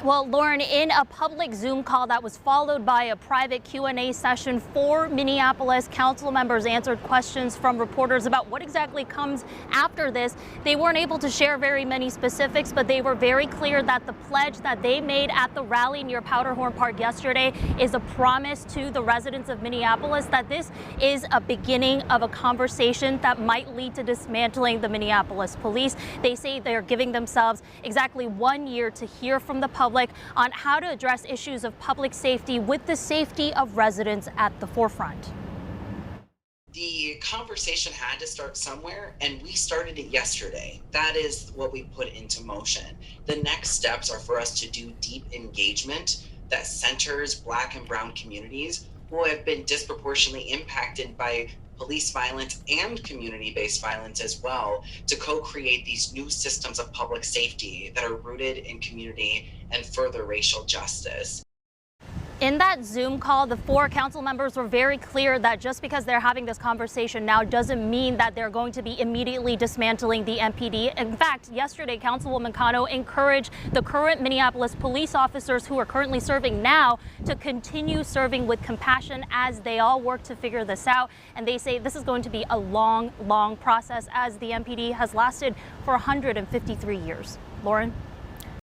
Well, Lauren, in a public Zoom call that was followed by a private Q&A session, 4 Minneapolis council members answered questions from reporters about what exactly comes after this. They weren't able to share very many specifics, but they were very clear that the pledge that they made at the rally near Powderhorn Park yesterday is a promise to the residents of Minneapolis that this is a beginning of a conversation that might lead to dismantling the Minneapolis police. They say they're giving themselves exactly 1 year to hear from the public on how to address issues of public safety with the safety of residents at the forefront. The conversation had to start somewhere, and we started it yesterday. That is what we put into motion. The next steps are for us to do deep engagement that centers Black and Brown communities who have been disproportionately impacted by police violence and community-based violence as well, to co-create these new systems of public safety that are rooted in community and further racial justice. In that Zoom call, the 4 council members were very clear that just because they're having this conversation now doesn't mean that they're going to be immediately dismantling the MPD. In fact, yesterday, Councilwoman Cano encouraged the current Minneapolis police officers who are currently serving now to continue serving with compassion as they all work to figure this out. And they say this is going to be a long, long process, as the MPD has lasted for 153 years. Lauren?